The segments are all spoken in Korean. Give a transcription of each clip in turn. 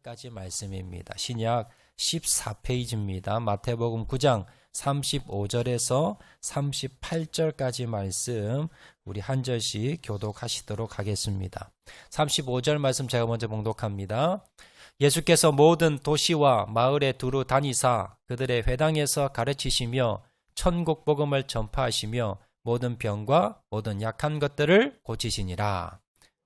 까지 말씀입니다. 신약 14페이지입니다. 마태복음 9장 35절에서 38절까지 말씀 우리 한 절씩 교독하시도록 하겠습니다. 35절 말씀 제가 먼저 봉독합니다. 예수께서 모든 도시와 마을에 두루 다니사 그들의 회당에서 가르치시며 천국 복음을 전파하시며 모든 병과 모든 약한 것들을 고치시니라.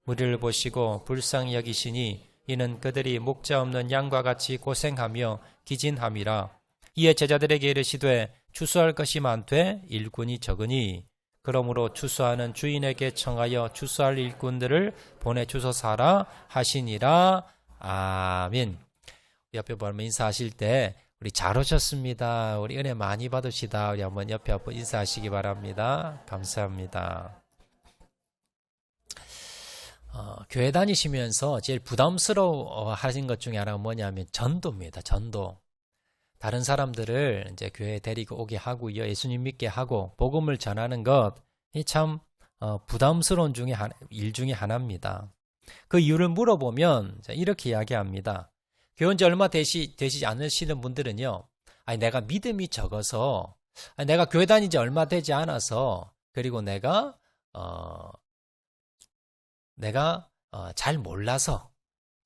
무리를 보시고 불쌍히 여기시니 이는 그들이 목자 없는 양과 같이 고생하며 기진함이라. 이에 제자들에게 이르시되 추수할 것이 많되 일꾼이 적으니 그러므로 추수하는 주인에게 청하여 추수할 일꾼들을 보내주소서라 하시니라. 아멘. 옆에 보면 인사하실 때 우리 잘 오셨습니다. 우리 은혜 많이 받으시다. 우리 한번 옆에 한번 인사하시기 바랍니다. 감사합니다. 교회 다니시면서 제일 부담스러워 하신 것 중에 하나가 뭐냐면 전도입니다. 전도. 다른 사람들을 이제 교회에 데리고 오게 하고요. 예수님 믿게 하고 복음을 전하는 것이 참 부담스러운 일 중에 하나입니다. 그 이유를 물어보면 이렇게 이야기합니다. 교회 온 지 얼마 되시지 않으시는 분들은요. 아니 내가 믿음이 적어서 내가 교회 다닌 지 얼마 되지 않아서 그리고 내가 잘 몰라서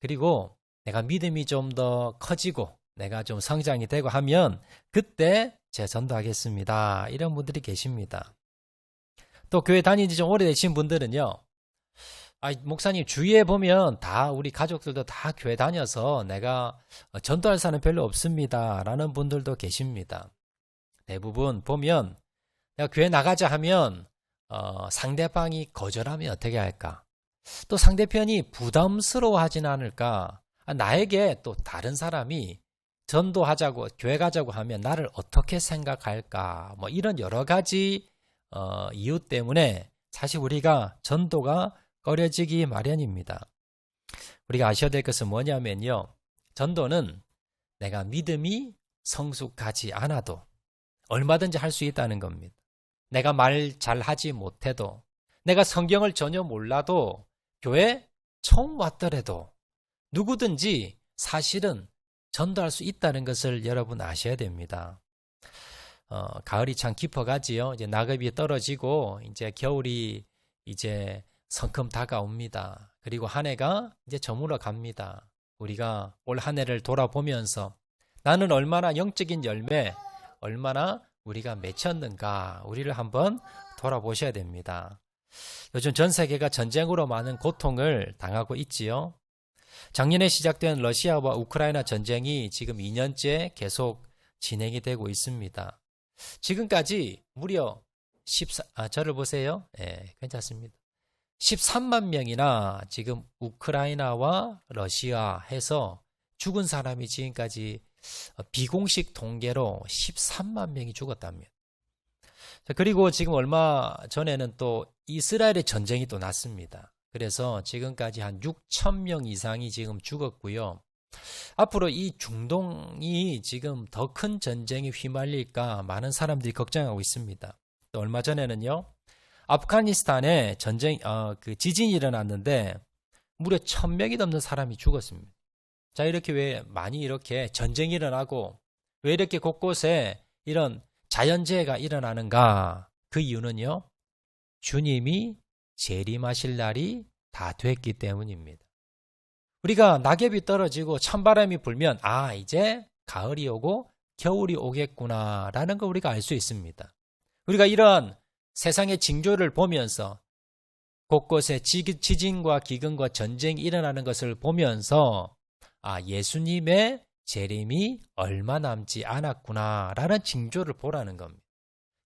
그리고 내가 믿음이 좀 더 커지고 내가 좀 성장이 되고 하면 그때 제가 전도하겠습니다. 이런 분들이 계십니다. 또 교회 다닌 지 좀 오래되신 분들은요. 목사님 주위에 보면 다 우리 가족들도 다 교회 다녀서 내가 전도할 사람은 별로 없습니다. 라는 분들도 계십니다. 대부분 보면 내가 교회 나가자 하면 상대방이 거절하면 어떻게 할까? 또 상대편이 부담스러워하진 않을까? 나에게 또 다른 사람이 전도하자고 교회 가자고 하면 나를 어떻게 생각할까? 뭐 이런 여러 가지 이유 때문에 사실 우리가 전도가 꺼려지기 마련입니다. 우리가 아셔야 될 것은 뭐냐면요. 전도는 내가 믿음이 성숙하지 않아도 얼마든지 할 수 있다는 겁니다. 내가 말 잘하지 못해도 내가 성경을 전혀 몰라도 교회 처음 왔더라도 누구든지 사실은 전도할 수 있다는 것을 여러분 아셔야 됩니다. 가을이 참 깊어가지요. 이제 낙엽이 떨어지고 이제 겨울이 이제 성큼 다가옵니다. 그리고 한 해가 이제 저물어 갑니다. 우리가 올 한 해를 돌아보면서 나는 얼마나 영적인 열매, 얼마나 우리가 맺혔는가 우리를 한번 돌아보셔야 됩니다. 요즘 전 세계가 전쟁으로 많은 고통을 당하고 있지요. 작년에 시작된 러시아와 우크라이나 전쟁이 지금 2년째 계속 진행이 되고 있습니다. 지금까지 무려 저를 보세요. 괜찮습니다. 13만 명이나 지금 우크라이나와 러시아 해서 죽은 사람이 지금까지 비공식 통계로 13만 명이 죽었답니다. 그리고 지금 얼마 전에는 또 이스라엘의 전쟁이 또 났습니다. 그래서 지금까지 한 6천 명 이상이 지금 죽었고요. 앞으로 이 중동이 지금 더 큰 전쟁에 휘말릴까 많은 사람들이 걱정하고 있습니다. 또 얼마 전에는요. 아프가니스탄에 지진이 일어났는데 무려 1,000명이 넘는 사람이 죽었습니다. 자, 이렇게 왜 많이 이렇게 전쟁이 일어나고 왜 이렇게 곳곳에 이런 자연재해가 일어나는가? 그 이유는요. 주님이 재림하실 날이 다 됐기 때문입니다. 우리가 낙엽이 떨어지고 찬바람이 불면 이제 가을이 오고 겨울이 오겠구나라는 걸 우리가 알 수 있습니다. 우리가 이런 세상의 징조를 보면서 곳곳에 지진과 기근과 전쟁이 일어나는 것을 보면서 예수님의 재림이 얼마 남지 않았구나라는 징조를 보라는 겁니다.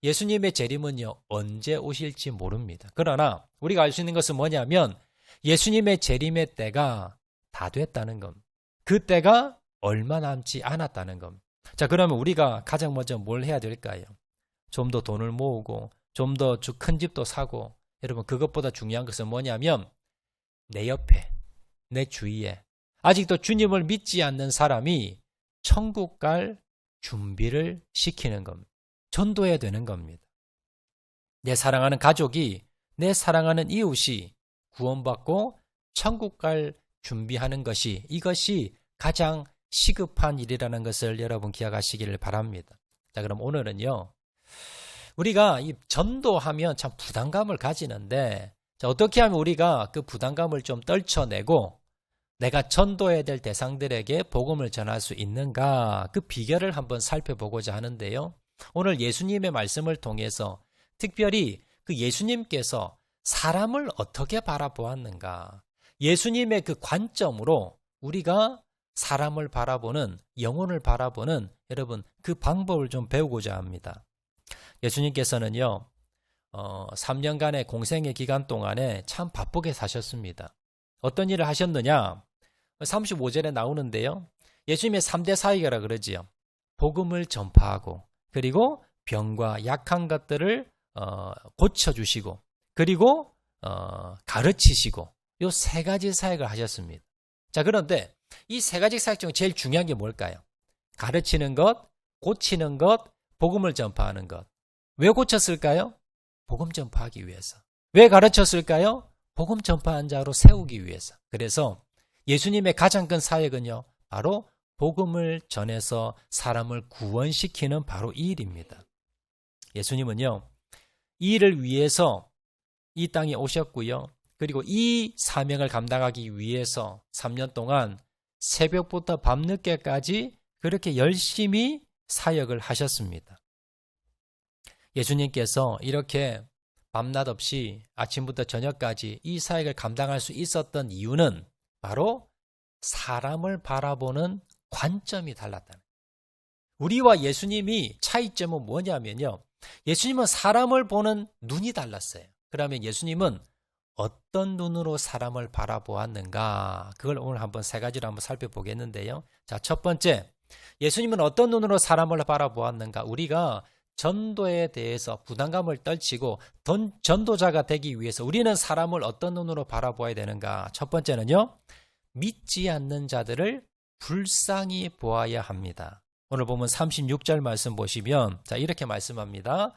예수님의 재림은요 언제 오실지 모릅니다. 그러나 우리가 알 수 있는 것은 뭐냐면 예수님의 재림의 때가 다 됐다는 겁니다. 그 때가 얼마 남지 않았다는 겁니다. 자, 그러면 우리가 가장 먼저 뭘 해야 될까요? 좀 더 돈을 모으고 좀 더 큰 집도 사고 여러분 그것보다 중요한 것은 뭐냐면 내 옆에 내 주위에 아직도 주님을 믿지 않는 사람이 천국 갈 준비를 시키는 겁니다. 전도해야 되는 겁니다. 내 사랑하는 가족이 내 사랑하는 이웃이 구원받고 천국 갈 준비하는 것이 이것이 가장 시급한 일이라는 것을 여러분 기억하시기를 바랍니다. 자, 그럼 오늘은요, 우리가 이 전도하면 참 부담감을 가지는데, 자, 어떻게 하면 우리가 그 부담감을 좀 떨쳐내고 내가 전도해야 될 대상들에게 복음을 전할 수 있는가, 그 비결을 한번 살펴보고자 하는데요. 오늘 예수님의 말씀을 통해서 특별히 그 예수님께서 사람을 어떻게 바라보았는가, 예수님의 그 관점으로 우리가 사람을 바라보는, 영혼을 바라보는 여러분 그 방법을 좀 배우고자 합니다. 예수님께서는요 3년간의 공생의 기간 동안에 참 바쁘게 사셨습니다. 어떤 일을 하셨느냐, 35절에 나오는데요, 예수님의 3대 사역이라 그러지요. 복음을 전파하고, 그리고 병과 약한 것들을 고쳐주시고, 그리고 가르치시고, 요 세 가지 사역을 하셨습니다. 자, 그런데 이 세 가지 사역 중 제일 중요한 게 뭘까요? 가르치는 것, 고치는 것, 복음을 전파하는 것. 왜 고쳤을까요? 복음 전파하기 위해서. 왜 가르쳤을까요? 복음 전파한 자로 세우기 위해서. 그래서 예수님의 가장 큰 사역은요, 바로 복음을 전해서 사람을 구원시키는 바로 이 일입니다. 예수님은요, 이 일을 위해서 이 땅에 오셨고요. 그리고 이 사명을 감당하기 위해서 3년 동안 새벽부터 밤늦게까지 그렇게 열심히 사역을 하셨습니다. 예수님께서 이렇게 밤낮 없이 아침부터 저녁까지 이 사역을 감당할 수 있었던 이유는 바로 사람을 바라보는 관점이 달랐다는 거예요. 우리와 예수님이 차이점은 뭐냐면요, 예수님은 사람을 보는 눈이 달랐어요. 그러면 예수님은 어떤 눈으로 사람을 바라보았는가, 그걸 오늘 한번 세 가지로 한번 살펴보겠는데요. 자, 첫 번째, 예수님은 어떤 눈으로 사람을 바라보았는가. 우리가 전도에 대해서 부담감을 떨치고 전도자가 되기 위해서 우리는 사람을 어떤 눈으로 바라보아야 되는가. 첫 번째는요, 믿지 않는 자들을 불쌍히 보아야 합니다. 오늘 보면 36절 말씀 보시면, 자, 이렇게 말씀합니다.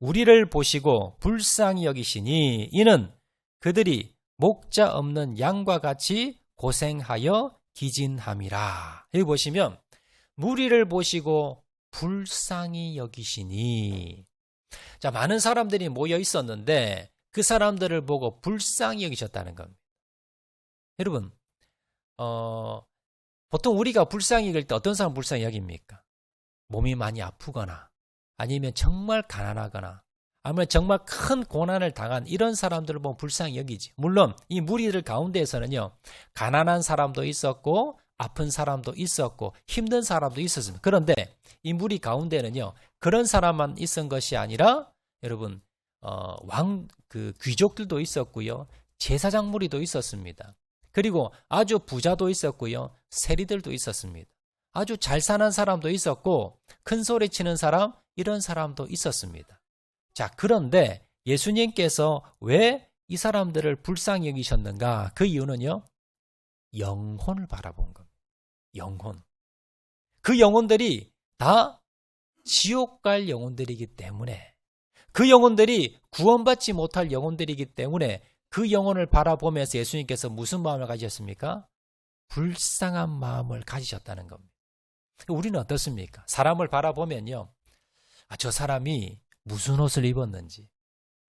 우리를 보시고 불쌍히 여기시니 이는 그들이 목자 없는 양과 같이 고생하여 기진함이라. 여기 보시면 무리를 보시고 불쌍히 여기시니, 자, 많은 사람들이 모여 있었는데 그 사람들을 보고 불쌍히 여기셨다는 겁니다. 여러분, 보통 우리가 불쌍히 여길 때 어떤 사람 불쌍히 여깁니까? 몸이 많이 아프거나, 아니면 정말 가난하거나, 아니면 정말 큰 고난을 당한 이런 사람들을 보면 불쌍히 여기지. 물론 이 무리들 가운데에서는요, 가난한 사람도 있었고 아픈 사람도 있었고 힘든 사람도 있었습니다. 그런데 이 무리 가운데는요, 그런 사람만 있은 것이 아니라 여러분 귀족들도 있었고요, 제사장 무리도 있었습니다. 그리고 아주 부자도 있었고요, 세리들도 있었습니다. 아주 잘 사는 사람도 있었고 큰 소리 치는 사람, 이런 사람도 있었습니다. 자, 그런데 예수님께서 왜 이 사람들을 불쌍히 여기셨는가? 그 이유는요, 영혼을 바라본 겁니다. 영혼. 그 영혼들이 다 지옥 갈 영혼들이기 때문에, 그 영혼들이 구원받지 못할 영혼들이기 때문에 그 영혼을 바라보면서 예수님께서 무슨 마음을 가지셨습니까? 불쌍한 마음을 가지셨다는 겁니다. 우리는 어떻습니까? 사람을 바라보면요, 저 사람이 무슨 옷을 입었는지,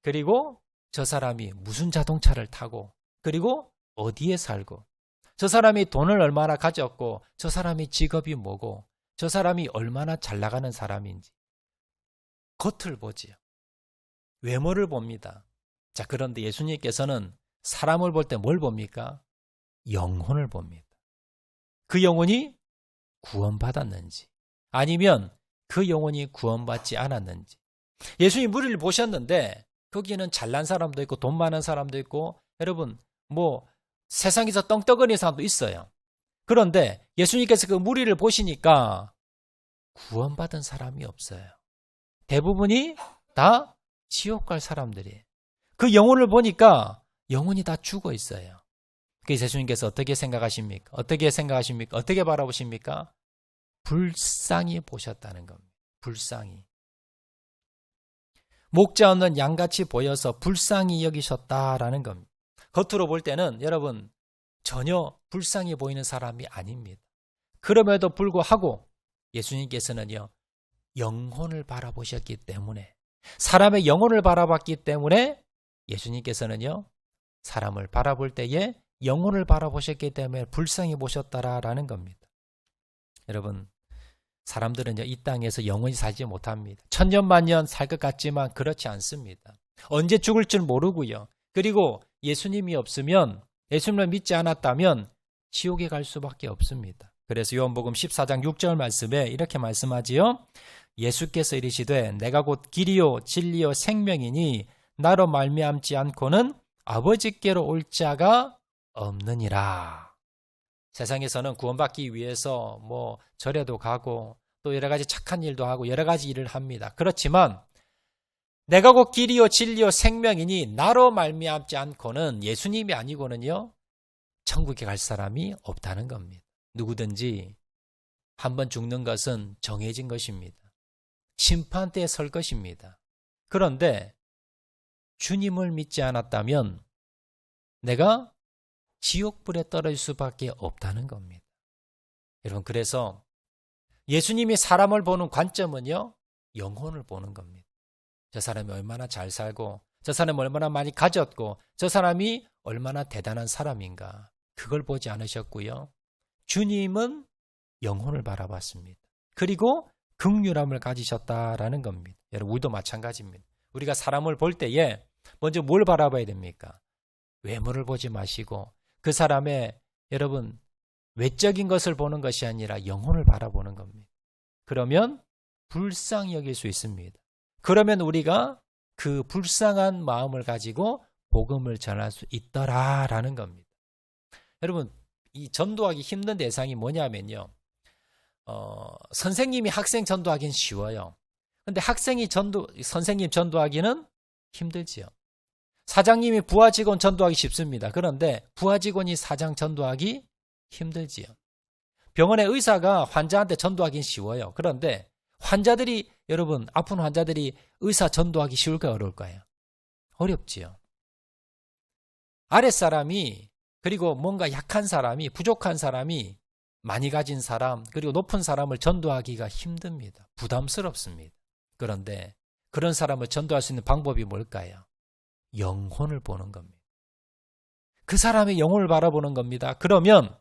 그리고 저 사람이 무슨 자동차를 타고, 그리고 어디에 살고, 저 사람이 돈을 얼마나 가졌고, 저 사람이 직업이 뭐고, 저 사람이 얼마나 잘 나가는 사람인지 겉을 보지요. 외모를 봅니다. 자, 그런데 예수님께서는 사람을 볼 때 뭘 봅니까? 영혼을 봅니다. 그 영혼이 구원받았는지, 아니면 그 영혼이 구원받지 않았는지. 예수님 무리를 보셨는데 거기에는 잘난 사람도 있고 돈 많은 사람도 있고, 여러분 세상에서 떵떵거리는 사람도 있어요. 그런데 예수님께서 그 무리를 보시니까 구원받은 사람이 없어요. 대부분이 다 지옥 갈 사람들이에요. 그 영혼을 보니까 영혼이 다 죽어 있어요. 그래서 예수님께서 어떻게 생각하십니까? 어떻게 바라보십니까? 불쌍히 보셨다는 겁니다. 불쌍히. 목자 없는 양같이 보여서 불쌍히 여기셨다라는 겁니다. 겉으로 볼 때는 여러분 전혀 불쌍히 보이는 사람이 아닙니다. 그럼에도 불구하고 예수님께서는요, 영혼을 바라보셨기 때문에, 사람의 영혼을 바라봤기 때문에 예수님께서는요, 사람을 바라볼 때에 영혼을 바라보셨기 때문에 불쌍히 보셨다라는 겁니다. 여러분, 사람들은요, 이 땅에서 영원히 살지 못합니다. 천년만년 살 것 같지만 그렇지 않습니다. 언제 죽을 줄 모르고요. 그리고 예수님이 없으면, 예수님을 믿지 않았다면 지옥에 갈 수밖에 없습니다. 그래서 요한복음 14장 6절 말씀에 이렇게 말씀하지요. 예수께서 이르시되 내가 곧 길이요 진리요 생명이니 나로 말미암지 않고는 아버지께로 올 자가 없느니라. 세상에서는 구원받기 위해서 뭐 절에도 가고 또 여러 가지 착한 일도 하고 여러 가지 일을 합니다. 그렇지만 내가 곧 길이요 진리요 생명이니 나로 말미암지 않고는, 예수님이 아니고는요, 천국에 갈 사람이 없다는 겁니다. 누구든지 한번 죽는 것은 정해진 것입니다. 심판대에 설 것입니다. 그런데 주님을 믿지 않았다면 내가 지옥불에 떨어질 수밖에 없다는 겁니다. 여러분, 그래서 예수님이 사람을 보는 관점은요, 영혼을 보는 겁니다. 저 사람이 얼마나 잘 살고, 저 사람이 얼마나 많이 가졌고, 저 사람이 얼마나 대단한 사람인가, 그걸 보지 않으셨고요. 주님은 영혼을 바라봤습니다. 그리고 긍휼함을 가지셨다라는 겁니다. 여러분, 우리도 마찬가지입니다. 우리가 사람을 볼 때에 먼저 뭘 바라봐야 됩니까? 외모를 보지 마시고 그 사람의, 여러분, 외적인 것을 보는 것이 아니라 영혼을 바라보는 겁니다. 그러면 불쌍히 여길 수 있습니다. 그러면 우리가 그 불쌍한 마음을 가지고 복음을 전할 수 있더라라는 겁니다. 여러분, 이 전도하기 힘든 대상이 뭐냐면요, 선생님이 학생 전도하기는 쉬워요. 근데 학생이 선생님 전도하기는 힘들지요. 사장님이 부하 직원 전도하기 쉽습니다. 그런데 부하 직원이 사장 전도하기 힘들지요. 병원의 의사가 환자한테 전도하기는 쉬워요. 그런데 환자들이, 여러분, 아픈 환자들이 의사 전도하기 쉬울까요, 어려울까요? 어렵지요. 아랫사람이, 그리고 뭔가 약한 사람이, 부족한 사람이 많이 가진 사람, 그리고 높은 사람을 전도하기가 힘듭니다. 부담스럽습니다. 그런데 그런 사람을 전도할 수 있는 방법이 뭘까요? 영혼을 보는 겁니다. 그 사람의 영혼을 바라보는 겁니다. 그러면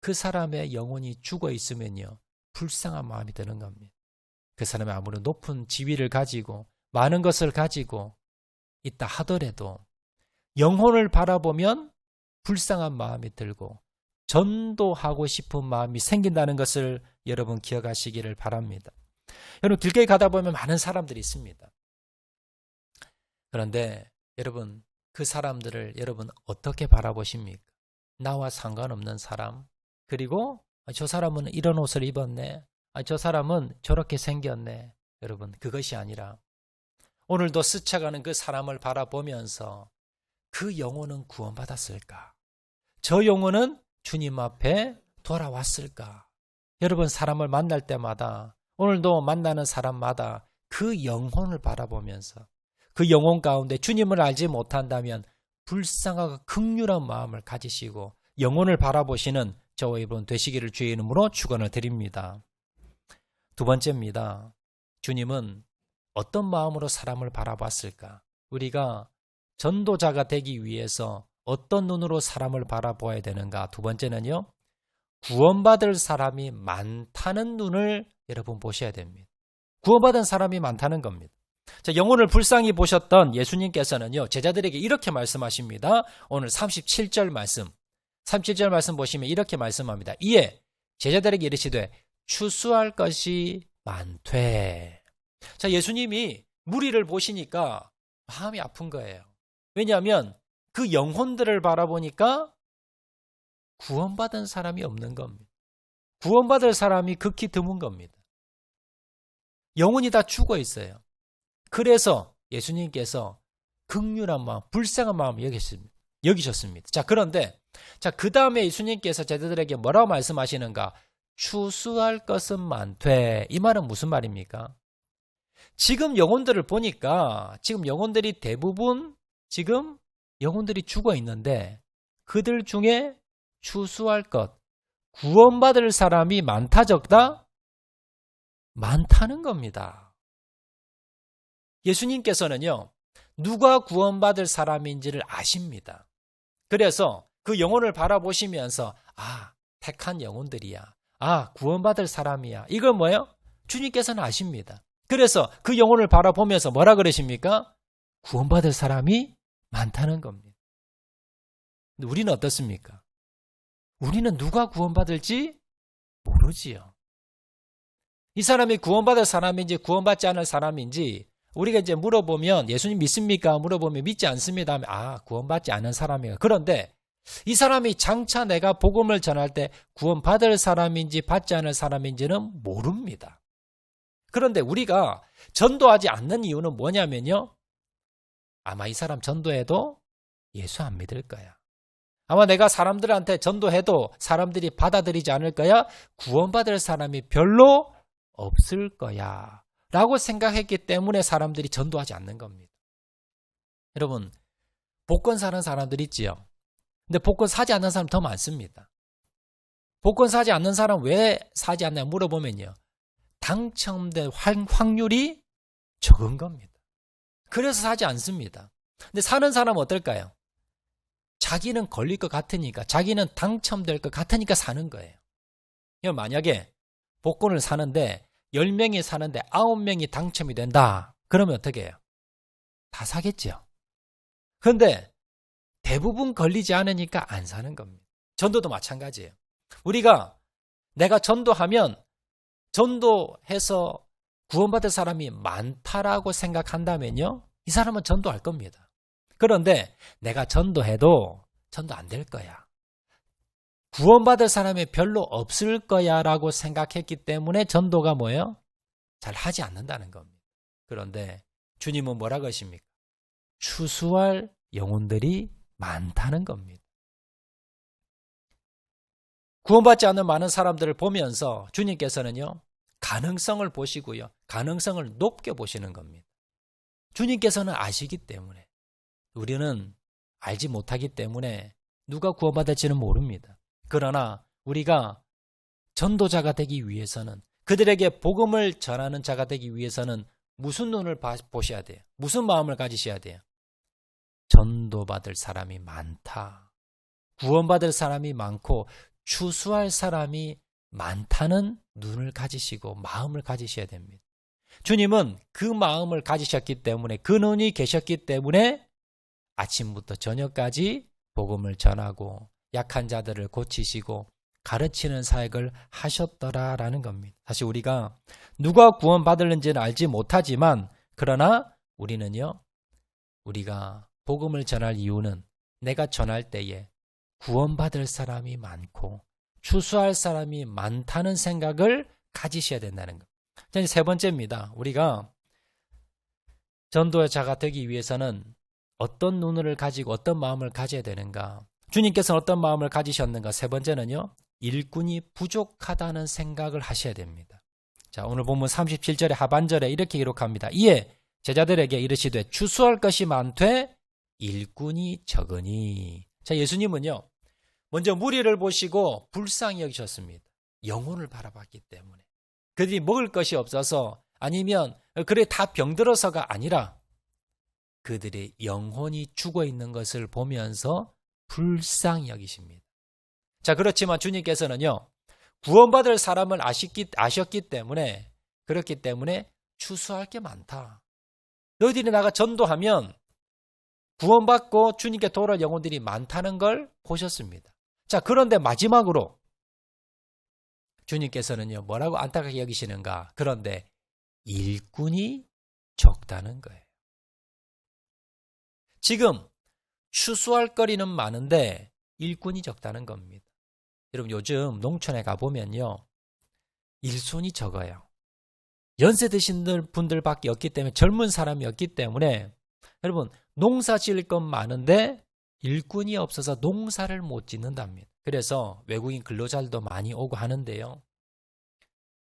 그 사람의 영혼이 죽어 있으면요, 불쌍한 마음이 드는 겁니다. 그 사람이 아무리 높은 지위를 가지고 많은 것을 가지고 있다 하더라도 영혼을 바라보면 불쌍한 마음이 들고 전도하고 싶은 마음이 생긴다는 것을 여러분 기억하시기를 바랍니다. 여러분, 길거리 가다 보면 많은 사람들이 있습니다. 그런데 여러분, 그 사람들을 여러분 어떻게 바라보십니까? 나와 상관없는 사람, 그리고 저 사람은 이런 옷을 입었네, 저 사람은 저렇게 생겼네. 여러분, 그것이 아니라 오늘도 스쳐가는 그 사람을 바라보면서 그 영혼은 구원받았을까? 저 영혼은 주님 앞에 돌아왔을까? 여러분, 사람을 만날 때마다, 오늘도 만나는 사람마다 그 영혼을 바라보면서 그 영혼 가운데 주님을 알지 못한다면 불쌍하고 긍휼한 마음을 가지시고 영혼을 바라보시는 저와 여러분 되시기를 주의 이름으로 축원을 드립니다. 두 번째입니다. 주님은 어떤 마음으로 사람을 바라봤을까? 우리가 전도자가 되기 위해서 어떤 눈으로 사람을 바라보아야 되는가? 두 번째는요, 구원받을 사람이 많다는 눈을 여러분 보셔야 됩니다. 구원받은 사람이 많다는 겁니다. 자, 영혼을 불쌍히 보셨던 예수님께서는요, 제자들에게 이렇게 말씀하십니다. 오늘 37절 말씀, 37절 말씀 보시면 이렇게 말씀합니다. 이에 제자들에게 이르시되 추수할 것이 많되. 자, 예수님이 무리를 보시니까 마음이 아픈 거예요. 왜냐하면 그 영혼들을 바라보니까 구원받은 사람이 없는 겁니다. 구원받을 사람이 극히 드문 겁니다. 영혼이 다 죽어 있어요. 그래서 예수님께서 긍휼한 마음, 불쌍한 마음을 여기셨습니다. 자, 그런데 그 다음에 예수님께서 제자들에게 뭐라고 말씀하시는가? 추수할 것은 많되. 이 말은 무슨 말입니까? 지금 영혼들을 보니까 지금 영혼들이 대부분 지금 영혼들이 죽어 있는데 그들 중에 추수할 것, 구원받을 사람이 많다 적다? 많다는 겁니다. 예수님께서는요, 누가 구원받을 사람인지를 아십니다. 그래서 그 영혼을 바라보시면서 택한 영혼들이야. 구원받을 사람이야. 이걸 뭐예요? 주님께서는 아십니다. 그래서 그 영혼을 바라보면서 뭐라 그러십니까? 구원받을 사람이 많다는 겁니다. 근데 우리는 어떻습니까? 우리는 누가 구원받을지 모르지요. 이 사람이 구원받을 사람인지 구원받지 않을 사람인지 우리가 이제 물어보면 예수님 믿습니까? 물어보면 믿지 않습니다 하면 구원받지 않은 사람이에요. 그런데 이 사람이 장차 내가 복음을 전할 때 구원받을 사람인지 받지 않을 사람인지는 모릅니다. 그런데 우리가 전도하지 않는 이유는 뭐냐면요. 아마 이 사람 전도해도 예수 안 믿을 거야. 아마 내가 사람들한테 전도해도 사람들이 받아들이지 않을 거야. 구원받을 사람이 별로 없을 거야. 라고 생각했기 때문에 사람들이 전도하지 않는 겁니다. 여러분, 복권 사는 사람들 있지요. 근데 복권 사지 않는 사람 더 많습니다. 복권 사지 않는 사람 왜 사지 않냐 물어보면요. 당첨될 확률이 적은 겁니다. 그래서 사지 않습니다. 근데 사는 사람은 어떨까요? 자기는 걸릴 것 같으니까, 자기는 당첨될 것 같으니까 사는 거예요. 만약에 복권을 사는데 10명이 사는데 9명이 당첨이 된다. 그러면 어떻게 해요? 다 사겠죠. 그런데 대부분 걸리지 않으니까 안 사는 겁니다. 전도도 마찬가지예요. 우리가 내가 전도하면 전도해서 구원받을 사람이 많다라고 생각한다면요. 이 사람은 전도할 겁니다. 그런데 내가 전도해도 전도 안 될 거야. 구원받을 사람이 별로 없을 거야 라고 생각했기 때문에 전도가 뭐예요? 잘 하지 않는다는 겁니다. 그런데 주님은 뭐라고 하십니까? 추수할 영혼들이 많다는 겁니다. 구원받지 않는 많은 사람들을 보면서 주님께서는요, 가능성을 보시고요, 가능성을 높게 보시는 겁니다. 주님께서는 아시기 때문에, 우리는 알지 못하기 때문에 누가 구원받을지는 모릅니다. 그러나 우리가 전도자가 되기 위해서는, 그들에게 복음을 전하는 자가 되기 위해서는 무슨 눈을 보셔야 돼요? 무슨 마음을 가지셔야 돼요? 전도받을 사람이 많다. 구원받을 사람이 많고 추수할 사람이 많다는 눈을 가지시고 마음을 가지셔야 됩니다. 주님은 그 마음을 가지셨기 때문에, 그 눈이 계셨기 때문에 아침부터 저녁까지 복음을 전하고 약한 자들을 고치시고 가르치는 사역을 하셨더라라는 겁니다. 사실 우리가 누가 구원받을는지는 알지 못하지만, 그러나 우리는요, 우리가 복음을 전할 이유는 내가 전할 때에 구원받을 사람이 많고 추수할 사람이 많다는 생각을 가지셔야 된다는 것. 세 번째입니다. 우리가 전도자가 되기 위해서는 어떤 눈을 가지고 어떤 마음을 가져야 되는가? 주님께서는 어떤 마음을 가지셨는가? 세 번째는요, 일꾼이 부족하다는 생각을 하셔야 됩니다. 자, 오늘 본문 37절의 하반절에 이렇게 기록합니다. 이에 제자들에게 이르시되 추수할 것이 많되 일꾼이 적으니. 자, 예수님은요, 먼저 무리를 보시고 불쌍히 여기셨습니다. 영혼을 바라봤기 때문에. 그들이 먹을 것이 없어서, 아니면 그래 다 병들어서가 아니라 그들의 영혼이 죽어 있는 것을 보면서 불쌍히 여기십니다. 자, 그렇지만 주님께서는요, 구원받을 사람을 아셨기 때문에, 그렇기 때문에 추수할 게 많다. 너희들이 나가 전도하면 구원받고 주님께 돌아올 영혼들이 많다는 걸 보셨습니다. 자, 그런데 마지막으로 주님께서는요, 뭐라고 안타깝게 여기시는가? 그런데 일꾼이 적다는 거예요. 지금 추수할 거리는 많은데 일꾼이 적다는 겁니다. 여러분, 요즘 농촌에 가보면요, 일손이 적어요. 연세 드신 분들밖에 없기 때문에, 젊은 사람이 없기 때문에, 여러분, 농사 지을 건 많은데 일꾼이 없어서 농사를 못 짓는답니다. 그래서 외국인 근로자들도 많이 오고 하는데요.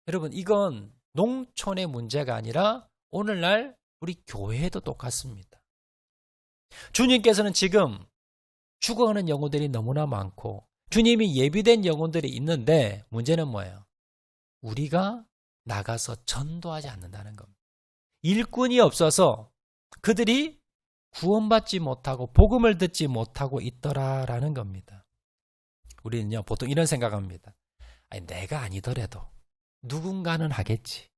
여러분, 이건 농촌의 문제가 아니라 오늘날 우리 교회도 똑같습니다. 주님께서는 지금 죽어가는 영혼들이 너무나 많고 주님이 예비된 영혼들이 있는데 문제는 뭐예요? 우리가 나가서 전도하지 않는다는 겁니다. 일꾼이 없어서 그들이 구원받지 못하고 복음을 듣지 못하고 있더라라는 겁니다. 우리는요, 보통 이런 생각합니다. 아니, 내가 아니더라도 누군가는 하겠지.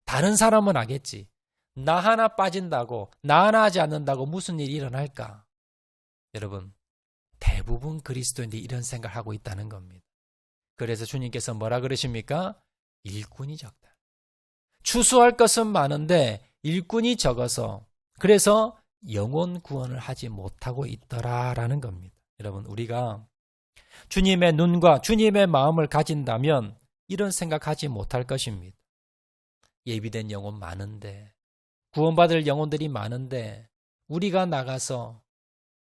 다른 사람은 하겠지. 나 하나 빠진다고, 나 하나 하지 않는다고 무슨 일이 일어날까? 여러분, 대부분 그리스도인들이 이런 생각을 하고 있다는 겁니다. 그래서 주님께서 뭐라 그러십니까? 일꾼이 적다. 추수할 것은 많은데 일꾼이 적어서 그래서 영혼 구원을 하지 못하고 있더라라는 겁니다. 여러분, 우리가 주님의 눈과 주님의 마음을 가진다면 이런 생각하지 못할 것입니다. 예비된 영혼 많은데, 구원받을 영혼들이 많은데 우리가 나가서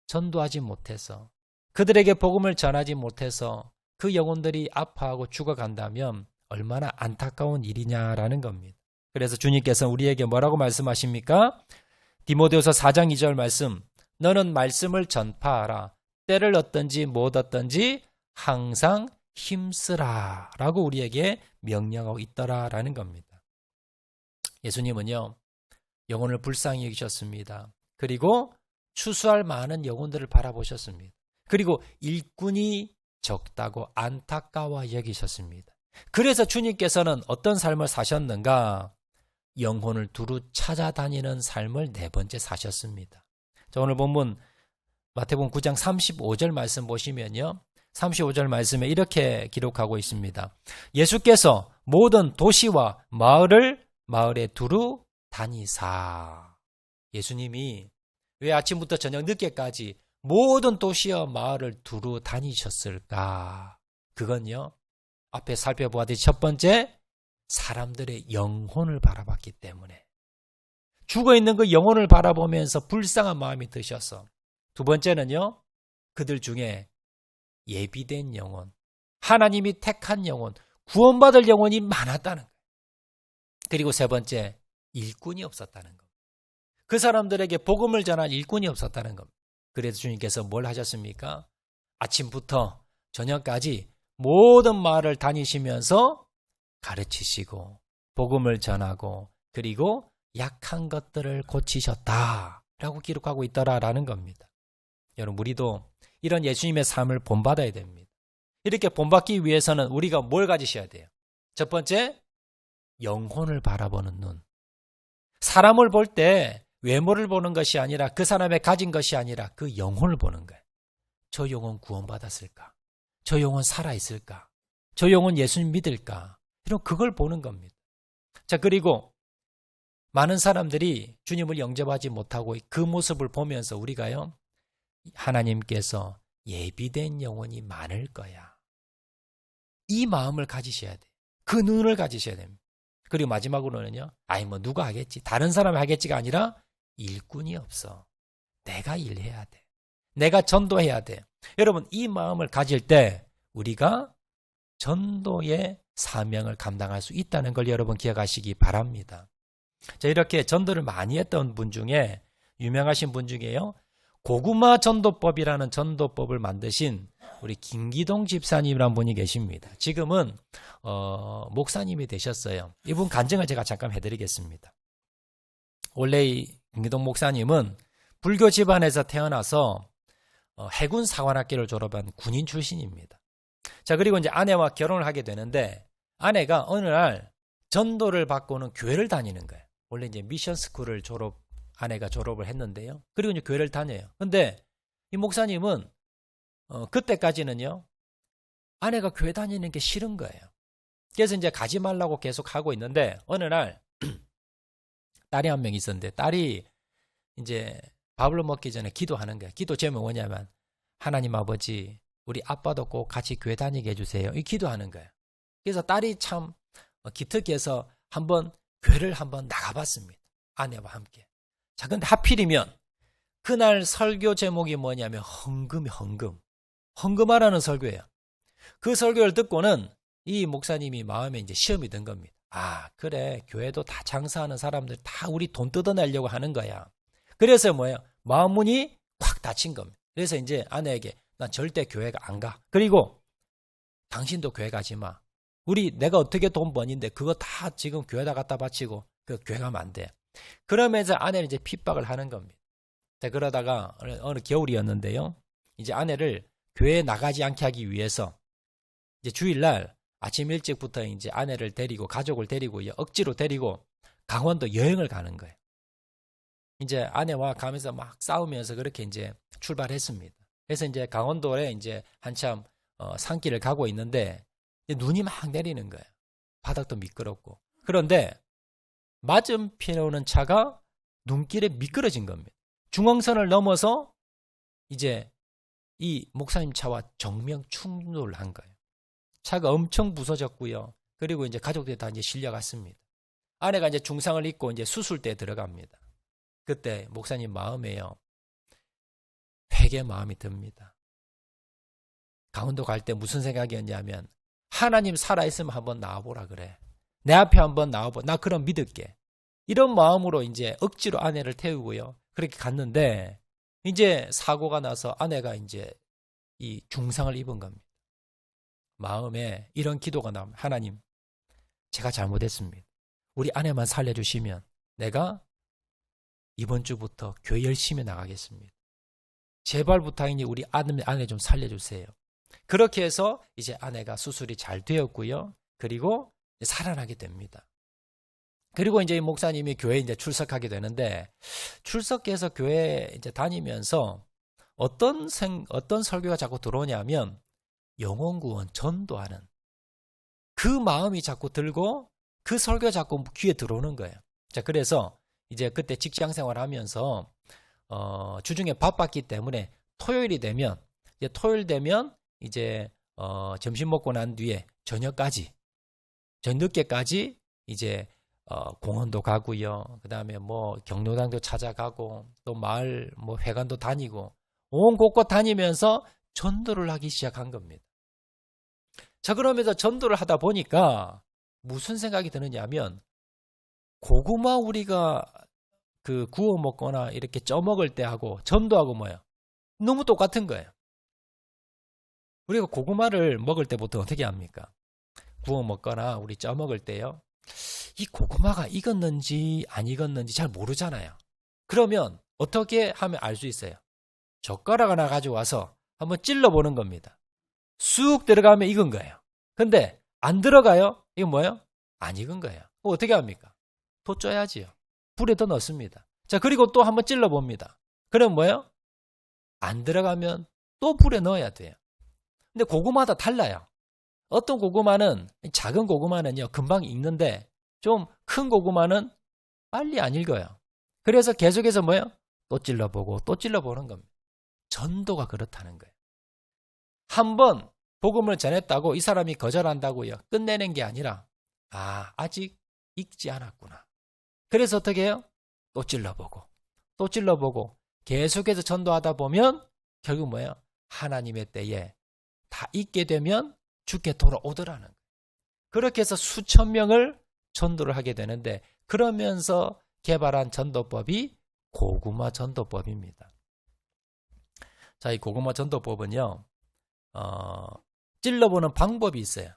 전도하지 못해서, 그들에게 복음을 전하지 못해서 그 영혼들이 아파하고 죽어간다면 얼마나 안타까운 일이냐라는 겁니다. 그래서 주님께서 우리에게 뭐라고 말씀하십니까? 디모데후서 4장 2절 말씀, 너는 말씀을 전파하라. 때를 얻든지 못 얻든지 항상 힘쓰라 라고 우리에게 명령하고 있더라라는 겁니다. 예수님은요, 영혼을 불쌍히 여기셨습니다. 그리고 추수할 많은 영혼들을 바라보셨습니다. 그리고 일꾼이 적다고 안타까워 여기셨습니다. 그래서 주님께서는 어떤 삶을 사셨는가? 영혼을 두루 찾아다니는 삶을 네 번째 사셨습니다. 자, 오늘 본문 마태복음 9장 35절 말씀 보시면요, 35절 말씀에 이렇게 기록하고 있습니다. 예수께서 모든 도시와 마을에 두루 다니사. 예수님이 왜 아침부터 저녁 늦게까지 모든 도시와 마을을 두루 다니셨을까? 그건요, 앞에 살펴보았듯이 첫 번째, 사람들의 영혼을 바라봤기 때문에, 죽어있는 그 영혼을 바라보면서 불쌍한 마음이 드셔서, 두 번째는요, 그들 중에 예비된 영혼, 하나님이 택한 영혼, 구원받을 영혼이 많았다는 거예요. 그리고 세 번째, 일꾼이 없었다는 겁니다. 그 사람들에게 복음을 전할 일꾼이 없었다는 겁니다. 그래서 주님께서 뭘 하셨습니까? 아침부터 저녁까지 모든 마을을 다니시면서 가르치시고 복음을 전하고 그리고 약한 것들을 고치셨다라고 기록하고 있더라라는 겁니다. 여러분, 우리도 이런 예수님의 삶을 본받아야 됩니다. 이렇게 본받기 위해서는 우리가 뭘 가지셔야 돼요? 첫 번째, 영혼을 바라보는 눈. 사람을 볼 때 외모를 보는 것이 아니라, 그 사람의 가진 것이 아니라 그 영혼을 보는 거예요. 저 영혼 구원받았을까? 저 영혼 살아있을까? 저 영혼 예수님 믿을까? 이런 그걸 보는 겁니다. 자, 그리고 많은 사람들이 주님을 영접하지 못하고 그 모습을 보면서 우리가요, 하나님께서 예비된 영혼이 많을 거야, 이 마음을 가지셔야 돼요. 그 눈을 가지셔야 됩니다. 그리고 마지막으로는요, 뭐 누가 하겠지, 다른 사람이 하겠지가 아니라 일꾼이 없어, 내가 일해야 돼, 내가 전도해야 돼. 여러분, 이 마음을 가질 때 우리가 전도의 사명을 감당할 수 있다는 걸 여러분 기억하시기 바랍니다. 자, 이렇게 전도를 많이 했던 분 중에 유명하신 분 중에요, 고구마 전도법이라는 전도법을 만드신 우리 김기동 집사님이라는 분이 계십니다. 지금은 목사님이 되셨어요. 이분 간증을 제가 잠깐 해드리겠습니다. 원래 이 김기동 목사님은 불교 집안에서 태어나서 해군 사관학교를 졸업한 군인 출신입니다. 자, 그리고 이제 아내와 결혼을 하게 되는데, 아내가 어느 날 전도를 받고는 교회를 다니는 거예요. 원래 이제 미션 스쿨을 아내가 졸업을 했는데요. 그리고 이제 교회를 다녀요. 근데 이 목사님은 그때까지는요, 아내가 교회 다니는 게 싫은 거예요. 그래서 이제 가지 말라고 계속 하고 있는데, 어느 날 딸이 한 명 있었는데, 딸이 이제 밥을 먹기 전에 기도하는 거예요. 기도 제목이 뭐냐면, 하나님 아버지, 우리 아빠도 꼭 같이 교회 다니게 해주세요, 이 기도하는 거예요. 그래서 딸이 참 기특해서 교회를 한번 나가봤습니다, 아내와 함께. 자, 근데 하필이면 그날 설교 제목이 뭐냐면 헌금하라는 설교예요. 그 설교를 듣고는 이 목사님이 마음에 이제 시험이 든 겁니다. 아, 그래, 교회도 다 장사하는 사람들 다 우리 돈 뜯어내려고 하는 거야. 그래서 뭐예요? 마음문이 콱 닫힌 겁니다. 그래서 이제 아내에게 난 절대 교회가 안 가. 그리고 당신도 교회 가지 마. 내가 어떻게 돈 버는데 그거 다 지금 교회에다 갖다 바치고 그 교회 가면 안 돼. 그러면서 아내를 이제 핍박을 하는 겁니다. 자, 그러다가 어느 겨울이었는데요. 이제 아내를 교회에 나가지 않게 하기 위해서 이제 주일날 아침 일찍부터 이제 아내를 데리고 가족을 데리고 억지로 데리고 강원도 여행을 가는 거예요. 이제 아내와 가면서 막 싸우면서 그렇게 이제 출발했습니다. 그래서 이제 강원도에 이제 한참 산길을 가고 있는데 눈이 막 내리는 거예요. 바닥도 미끄럽고. 그런데 맞은편에 오는 차가 눈길에 미끄러진 겁니다. 중앙선을 넘어서 이제 이 목사님 차와 정면 충돌을 한 거예요. 차가 엄청 부서졌고요. 그리고 이제 가족들이 다 이제 실려갔습니다. 아내가 이제 중상을 입고 이제 수술대에 들어갑니다. 그때 목사님 마음에요. 회개 마음이 듭니다. 강원도 갈 때 무슨 생각이었냐면 하나님 살아있으면 한번 나와보라 그래. 내 앞에 한번 나와보. 나 그럼 믿을게. 이런 마음으로 이제 억지로 아내를 태우고요. 그렇게 갔는데 이제 사고가 나서 아내가 이제 이 중상을 입은 겁니다. 마음에 이런 기도가 나옵니다. 하나님, 제가 잘못했습니다. 우리 아내만 살려주시면 내가 이번 주부터 교회 열심히 나가겠습니다. 제발 부탁이니 우리 아내 좀 살려주세요. 그렇게 해서 이제 아내가 수술이 잘 되었고요. 그리고 살아나게 됩니다. 그리고 이제 목사님이 교회에 이제 출석하게 되는데 출석해서 교회에 이제 다니면서 어떤 설교가 자꾸 들어오냐면 영혼구원 전도하는 그 마음이 자꾸 들고 그 설교가 자꾸 귀에 들어오는 거예요. 자, 그래서 이제 그때 직장 생활하면서 주중에 바빴기 때문에 토요일 되면 이제 점심 먹고 난 뒤에 저녁까지 늦게까지 이제 공원도 가고요. 그다음에 뭐 경로당도 찾아가고 또 마을 뭐 회관도 다니고 온 곳곳 다니면서 전도를 하기 시작한 겁니다. 자, 그러면서 전도를 하다 보니까 무슨 생각이 드느냐면 고구마 우리가 그 구워 먹거나 이렇게 쪄 먹을 때 하고 전도하고 뭐예요? 너무 똑같은 거예요. 우리가 고구마를 먹을 때 보통 어떻게 합니까? 구워 먹거나 우리 쪄 먹을 때요. 이 고구마가 익었는지 안 익었는지 잘 모르잖아요. 그러면 어떻게 하면 알 수 있어요? 젓가락 하나 가져와서 한번 찔러보는 겁니다. 쑥 들어가면 익은 거예요. 근데 안 들어가요? 이건 뭐예요? 안 익은 거예요. 어떻게 합니까? 더 쪄야지요. 불에 더 넣습니다. 자, 그리고 또 한번 찔러봅니다. 그럼 뭐예요? 안 들어가면 또 불에 넣어야 돼요. 근데 고구마다 달라요. 어떤 고구마는 작은 고구마는요 금방 익는데 좀 큰 고구마는 빨리 안 익어요. 그래서 계속해서 뭐예요? 또 찔러보고 또 찔러보는 겁니다. 전도가 그렇다는 거예요. 한번 복음을 전했다고 이 사람이 거절한다고요 끝내는 게 아니라 아직 익지 않았구나. 그래서 어떻게 해요? 또 찔러보고 계속해서 전도하다 보면 결국 뭐예요? 하나님의 때에 다 익게 되면 주께 돌아오더라는 거예요. 그렇게 해서 수천 명을 전도를 하게 되는데 그러면서 개발한 전도법이 고구마 전도법입니다. 자, 이 고구마 전도법은요, 찔러보는 방법이 있어요.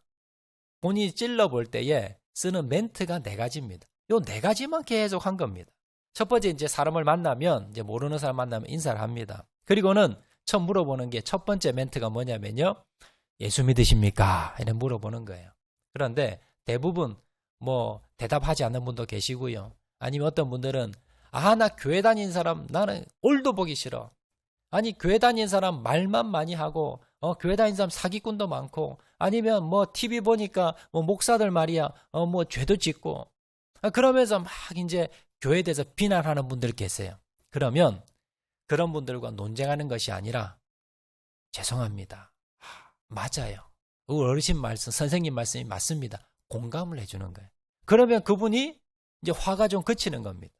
본인이 찔러볼 때에 쓰는 멘트가 4가지입니다. 요 4가지만 계속 한 겁니다. 첫 번째 이제 사람을 만나면 이제 모르는 사람 만나면 인사를 합니다. 그리고는 처음 물어보는 게 첫 번째 멘트가 뭐냐면요. 예수 믿으십니까? 이렇게 물어보는 거예요. 그런데 대부분 뭐 대답하지 않는 분도 계시고요. 아니면 어떤 분들은 나 교회 다닌 사람 나는 올도 보기 싫어. 아니 교회 다닌 사람 말만 많이 하고 교회 다닌 사람 사기꾼도 많고 아니면 뭐 TV 보니까 뭐 목사들 말이야 뭐 죄도 짓고 그러면서 막 이제 교회에 대해서 비난하는 분들 계세요. 그러면 그런 분들과 논쟁하는 것이 아니라 죄송합니다. 맞아요. 어르신 말씀, 선생님 말씀이 맞습니다. 공감을 해주는 거예요. 그러면 그분이 이제 화가 좀 그치는 겁니다.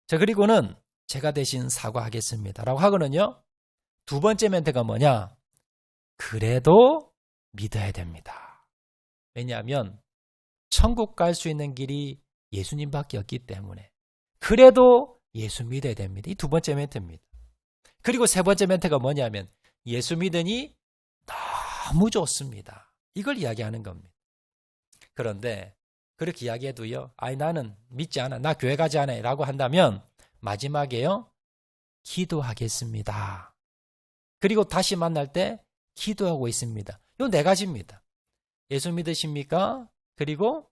자, 그리고는 제가 대신 사과하겠습니다. 라고 하거든요. 두 번째 멘트가 뭐냐? 그래도 믿어야 됩니다. 왜냐하면 천국 갈 수 있는 길이 예수님밖에 없기 때문에 그래도 예수 믿어야 됩니다. 이 두 번째 멘트입니다. 그리고 세 번째 멘트가 뭐냐면 예수 믿으니 너무 좋습니다. 이걸 이야기하는 겁니다. 그런데 그렇게 이야기해도요, 아니 나는 믿지 않아, 나 교회 가지 않아 라고 한다면 마지막에요, 기도하겠습니다. 그리고 다시 만날 때 기도하고 있습니다. 요 네 가지입니다. 예수 믿으십니까? 그리고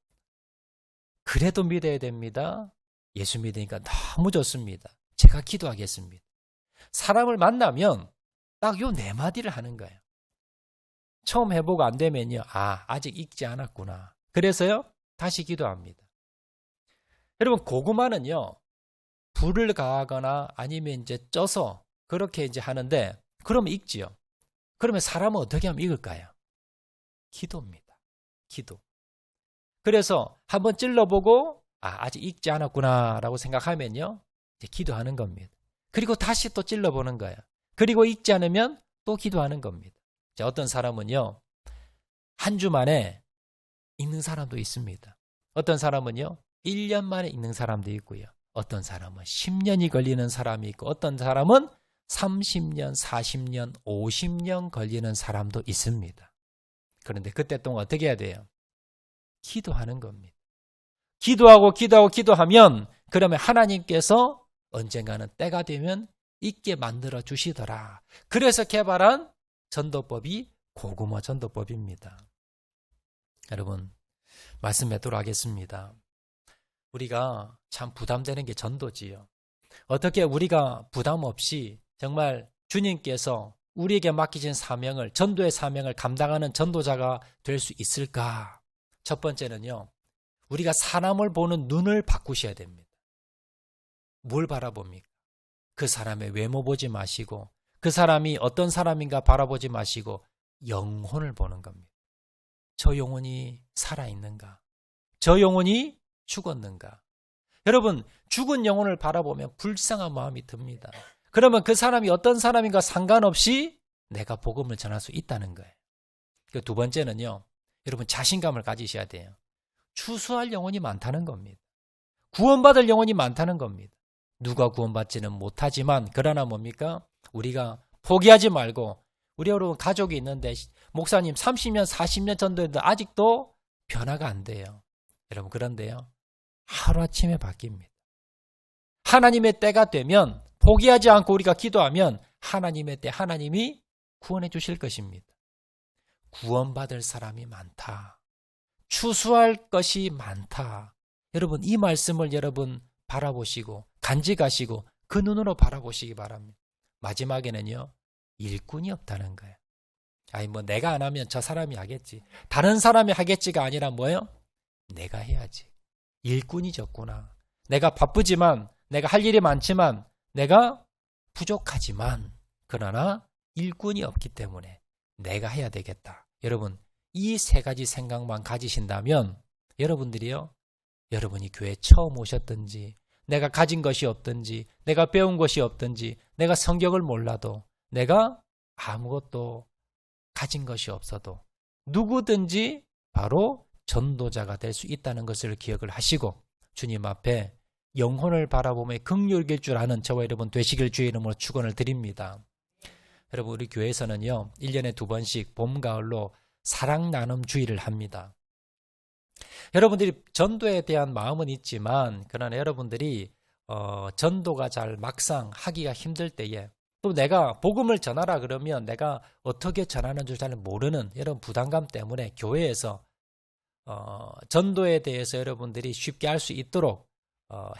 그래도 믿어야 됩니다. 예수 믿으니까 너무 좋습니다. 제가 기도하겠습니다. 사람을 만나면 딱 요 네 마디를 하는 거예요. 처음 해보고 안 되면요, 아직 익지 않았구나. 그래서요, 다시 기도합니다. 여러분, 고구마는요, 불을 가하거나 아니면 이제 쪄서 그렇게 이제 하는데, 그러면 익지요. 그러면 사람은 어떻게 하면 익을까요? 기도입니다. 기도. 그래서 한번 찔러보고, 아직 익지 않았구나 라고 생각하면요, 이제 기도하는 겁니다. 그리고 다시 또 찔러보는 거예요. 그리고 익지 않으면 또 기도하는 겁니다. 자, 어떤 사람은요, 한 주 만에 읽는 사람도 있습니다. 어떤 사람은요, 1년 만에 읽는 사람도 있고요. 어떤 사람은 10년이 걸리는 사람이 있고, 어떤 사람은 30년, 40년, 50년 걸리는 사람도 있습니다. 그런데 그때 동안 어떻게 해야 돼요? 기도하는 겁니다. 기도하면 그러면 하나님께서 언젠가는 때가 되면 있게 만들어 주시더라. 그래서 개발한 전도법이 고구마 전도법입니다. 여러분, 말씀하도록 하겠습니다. 우리가 참 부담되는 게 전도지요. 어떻게 우리가 부담 없이 정말 주님께서 우리에게 맡기신 사명을, 전도의 사명을 감당하는 전도자가 될 수 있을까? 첫 번째는요, 우리가 사람을 보는 눈을 바꾸셔야 됩니다. 뭘 바라봅니까? 그 사람의 외모 보지 마시고, 그 사람이 어떤 사람인가 바라보지 마시고 영혼을 보는 겁니다. 저 영혼이 살아있는가? 저 영혼이 죽었는가? 여러분, 죽은 영혼을 바라보면 불쌍한 마음이 듭니다. 그러면 그 사람이 어떤 사람인가 상관없이 내가 복음을 전할 수 있다는 거예요. 두 번째는요, 여러분 자신감을 가지셔야 돼요. 추수할 영혼이 많다는 겁니다. 구원받을 영혼이 많다는 겁니다. 누가 구원받지는 못하지만, 그러나 뭡니까? 우리가 포기하지 말고, 우리 여러분 가족이 있는데 목사님 30년 40년 전도했는데 아직도 변화가 안 돼요. 여러분, 그런데요, 하루아침에 바뀝니다. 하나님의 때가 되면, 포기하지 않고 우리가 기도하면 하나님의 때 하나님이 구원해 주실 것입니다. 구원받을 사람이 많다. 추수할 것이 많다. 여러분, 이 말씀을 여러분 바라보시고 간직하시고 그 눈으로 바라보시기 바랍니다. 마지막에는요, 일꾼이 없다는 거예요. 뭐 내가 안 하면 저 사람이 하겠지, 다른 사람이 하겠지가 아니라 뭐예요? 내가 해야지. 일꾼이 적구나. 내가 바쁘지만, 내가 할 일이 많지만, 내가 부족하지만, 그러나 일꾼이 없기 때문에 내가 해야 되겠다. 여러분, 이 세 가지 생각만 가지신다면 여러분들이요, 여러분이 교회에 처음 오셨든지, 내가 가진 것이 없든지, 내가 배운 것이 없든지, 내가 성경을 몰라도, 내가 아무것도 가진 것이 없어도 누구든지 바로 전도자가 될 수 있다는 것을 기억을 하시고, 주님 앞에 영혼을 바라보며 긍휼일 줄 아는 저와 여러분 되시길 주의 이름으로 축원을 드립니다. 여러분, 우리 교회에서는요, 1년에 2번씩 봄, 가을로 사랑 나눔 주의를 합니다. 여러분들이 전도에 대한 마음은 있지만, 그러나 여러분들이 전도가 잘 막상 하기가 힘들 때에, 또 내가 복음을 전하라 그러면 내가 어떻게 전하는 줄 잘 모르는 여러분 부담감 때문에 교회에서 전도에 대해서 여러분들이 쉽게 할 수 있도록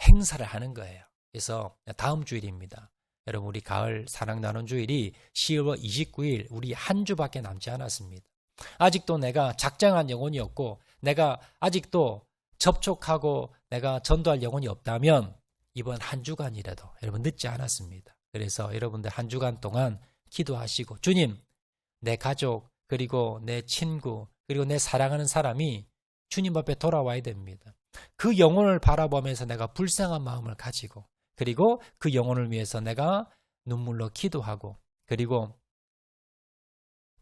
행사를 하는 거예요. 그래서 다음 주일입니다. 여러분, 우리 가을 사랑 나눔 주일이 10월 29일, 우리 한 주밖에 남지 않았습니다. 아직도 내가 작정한 영혼이 없고, 내가 아직도 접촉하고 내가 전도할 영혼이 없다면 이번 한 주간이라도 여러분 늦지 않았습니다. 그래서 여러분들 한 주간 동안 기도하시고, 주님, 내 가족, 그리고 내 친구, 그리고 내 사랑하는 사람이 주님 앞에 돌아와야 됩니다. 그 영혼을 바라보면서 내가 불쌍한 마음을 가지고, 그리고 그 영혼을 위해서 내가 눈물로 기도하고, 그리고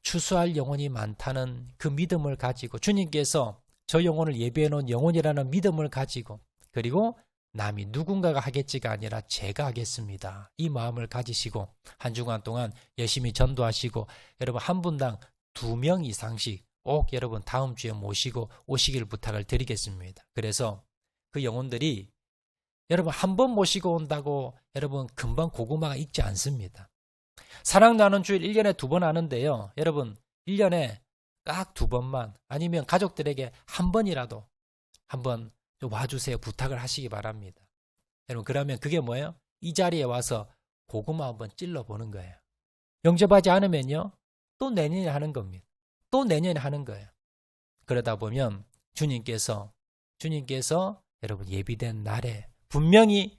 추수할 영혼이 많다는 그 믿음을 가지고, 주님께서 저 영혼을 예비해 놓은 영혼이라는 믿음을 가지고, 그리고 남이 누군가가 하겠지가 아니라 제가 하겠습니다. 이 마음을 가지시고 한 주간 동안 열심히 전도하시고, 여러분 한 분당 2명 이상씩 꼭 여러분 다음 주에 모시고 오시길 부탁을 드리겠습니다. 그래서 그 영혼들이 여러분 한 번 모시고 온다고 여러분 금방 고구마가 익지 않습니다. 사랑 나눈 주일 1년에 2번 하는데요. 여러분 1년에 딱 2번만 아니면 가족들에게 한 번이라도 한번 좀 와주세요 부탁을 하시기 바랍니다. 여러분 그러면 그게 뭐예요? 이 자리에 와서 고구마 한번 찔러보는 거예요. 영접하지 않으면요 또 내년에 하는 겁니다. 또 내년에 하는 거예요. 그러다 보면 주님께서 여러분 예비된 날에 분명히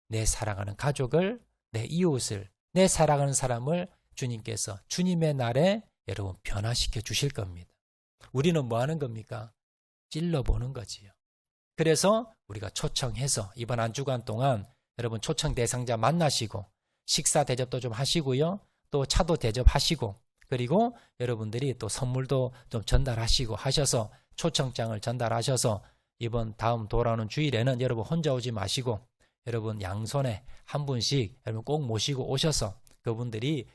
내 사랑하는 가족을, 내 이웃을, 내 사랑하는 사람을 주님께서 주님의 날에 여러분 변화시켜 주실 겁니다. 우리는 뭐 하는 겁니까? 찔러보는 거지요. 그래서 우리가 초청해서 이번 한 주간 동안 여러분 초청 대상자 만나시고 식사 대접도 좀 하시고요. 또 차도 대접하시고 그리고 여러분들이 또 선물도 좀 전달하시고 하셔서 초청장을 전달하셔서 이번 다음 돌아오는 주일에는 여러분 혼자 오지 마시고 여러분 양손에 한 분씩 여러분 꼭 모시고 오셔서 그분들이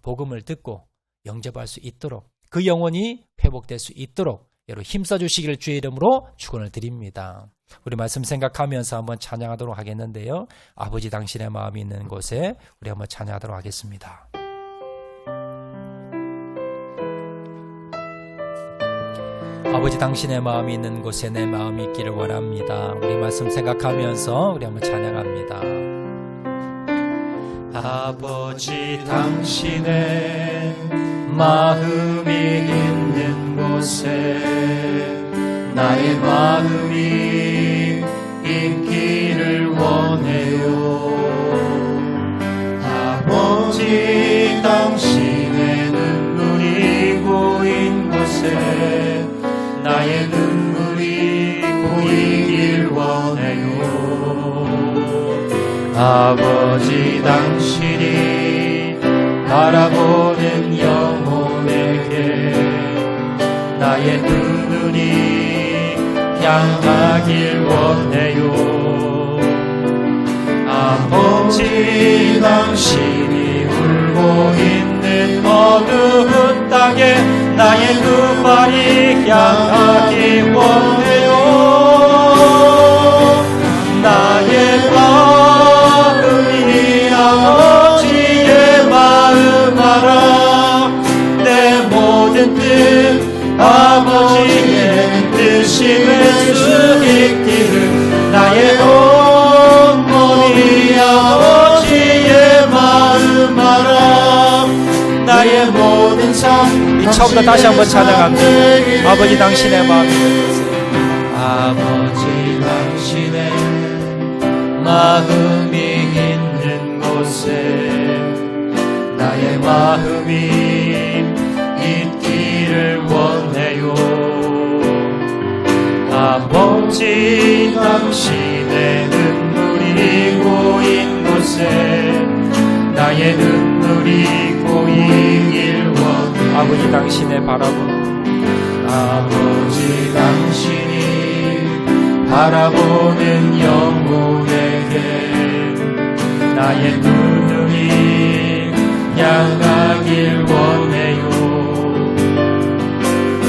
복음을 듣고 영접할 수 있도록 그 영혼이 회복될 수 있도록 여러분 힘써 주시기를 주의 이름으로 축원을 드립니다. 우리 말씀 생각하면서 한번 찬양하도록 하겠는데요. 아버지 당신의 마음이 있는 곳에 우리 한번 찬양하도록 하겠습니다. 아버지 당신의 마음이 있는 곳에 내 마음이 있기를 원합니다. 우리 말씀 생각하면서 우리 한번 찬양합니다. 아버지 당신의 마음이 있는 곳에 나의 마음이 있기를 원해요. 아버지 당신의 눈물이 고인 곳에 나의 눈물이 고이길 원해요. 아버지 당신이 바라보는 영혼에게 나의 두 눈이 향하길 원해요. 아버지 당신이 울고 있는 어두운 땅에 나의 두 발이 향하길 원해요. 나의 마음이 아버지의 마음 알아. 내 모든 뜻 아버지의 뜻임을 수 있기를 나의 온 몸이 아버지의 마음 알아. 나의 모든 삶 이 처음부터 다시 한번 찬양합니다. 아버지 당신의 마음이 아버지 당신의 마음이 있는 곳에 나의 마음이 있기를 원해요. 아버지 당신의 눈물이 고인 곳에 나의 눈물이 고이길 원해요. 아버지 당신의 바라보는 아버지 당신이 바라보는 영혼에게 나의 두 눈이 향하길 원해요.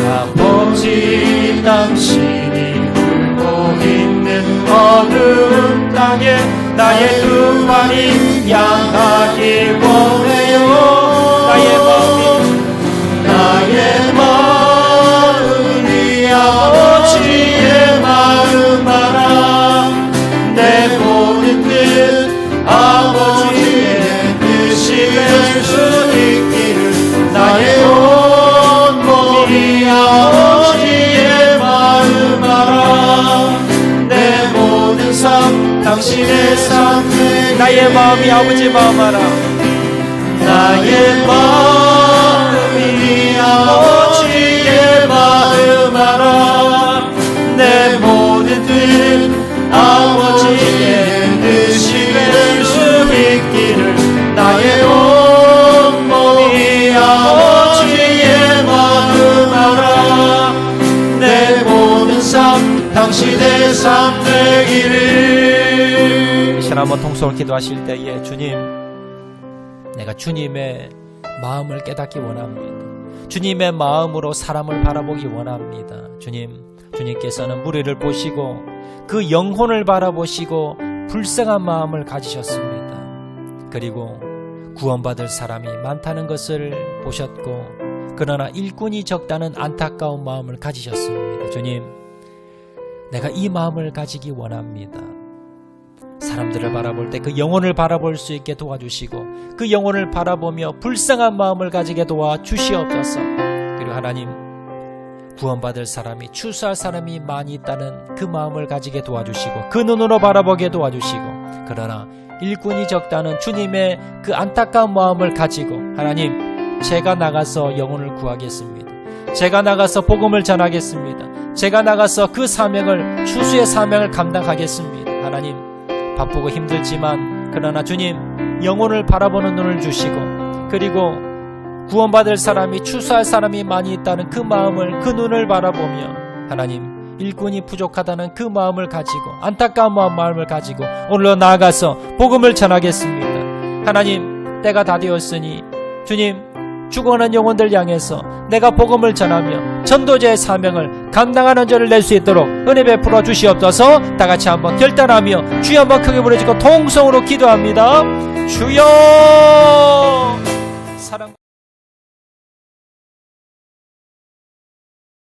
아버지 당신이 울고 있는 어두운 땅에 나의 두 발이 향하길 원해요. 나의 마음이 아버지의 마음 알아. 내 모든 뜻 아버지의 뜻임을 수 있기를 나의 온 몸이 아버지의 마음 알아. 내 모든 삶 당신의 삶 나의 마음이 아버지의 마음 알아. 나의 마음이 아버지의 마음 알아. 내 모든 뜻 아버지의 뜻임을 수 있기를 나의 온 몸이 아버지의 마음 알아. 내 모든 삶 당신의 삶 되기를. 이 시간 한번 통성을 기도하실 때에 주님 내가 주님의 마음을 깨닫기 원합니다. 주님의 마음으로 사람을 바라보기 원합니다. 주님께서는 무리를 보시고 그 영혼을 바라보시고 불쌍한 마음을 가지셨습니다. 그리고 구원받을 사람이 많다는 것을 보셨고 그러나 일꾼이 적다는 안타까운 마음을 가지셨습니다. 주님, 내가 이 마음을 가지기 원합니다. 사람들을 바라볼 때 그 영혼을 바라볼 수 있게 도와주시고 그 영혼을 바라보며 불쌍한 마음을 가지게 도와주시옵소서. 그리고 하나님, 구원받을 사람이 추수할 사람이 많이 있다는 그 마음을 가지게 도와주시고 그 눈으로 바라보게 도와주시고 그러나 일꾼이 적다는 주님의 그 안타까운 마음을 가지고 하나님, 제가 나가서 영혼을 구하겠습니다. 제가 나가서 복음을 전하겠습니다. 제가 나가서 그 사명을, 추수의 사명을 감당하겠습니다. 하나님, 바쁘고 힘들지만 그러나 주님, 영혼을 바라보는 눈을 주시고 그리고 구원받을 사람이, 추수할 사람이 많이 있다는 그 마음을, 그 눈을 바라보며 하나님, 일꾼이 부족하다는 그 마음을 가지고 안타까운 마음을 가지고 오늘로 나아가서 복음을 전하겠습니다. 하나님, 때가 다 되었으니 주님, 죽어가는 영혼들 향해서 내가 복음을 전하며 전도자의 사명을 감당하는 자를 낼 수 있도록 은혜 베풀어 주시옵소서. 다 같이 한번 결단하며 주여 한번 크게 부르짖고 통성으로 기도합니다. 주여!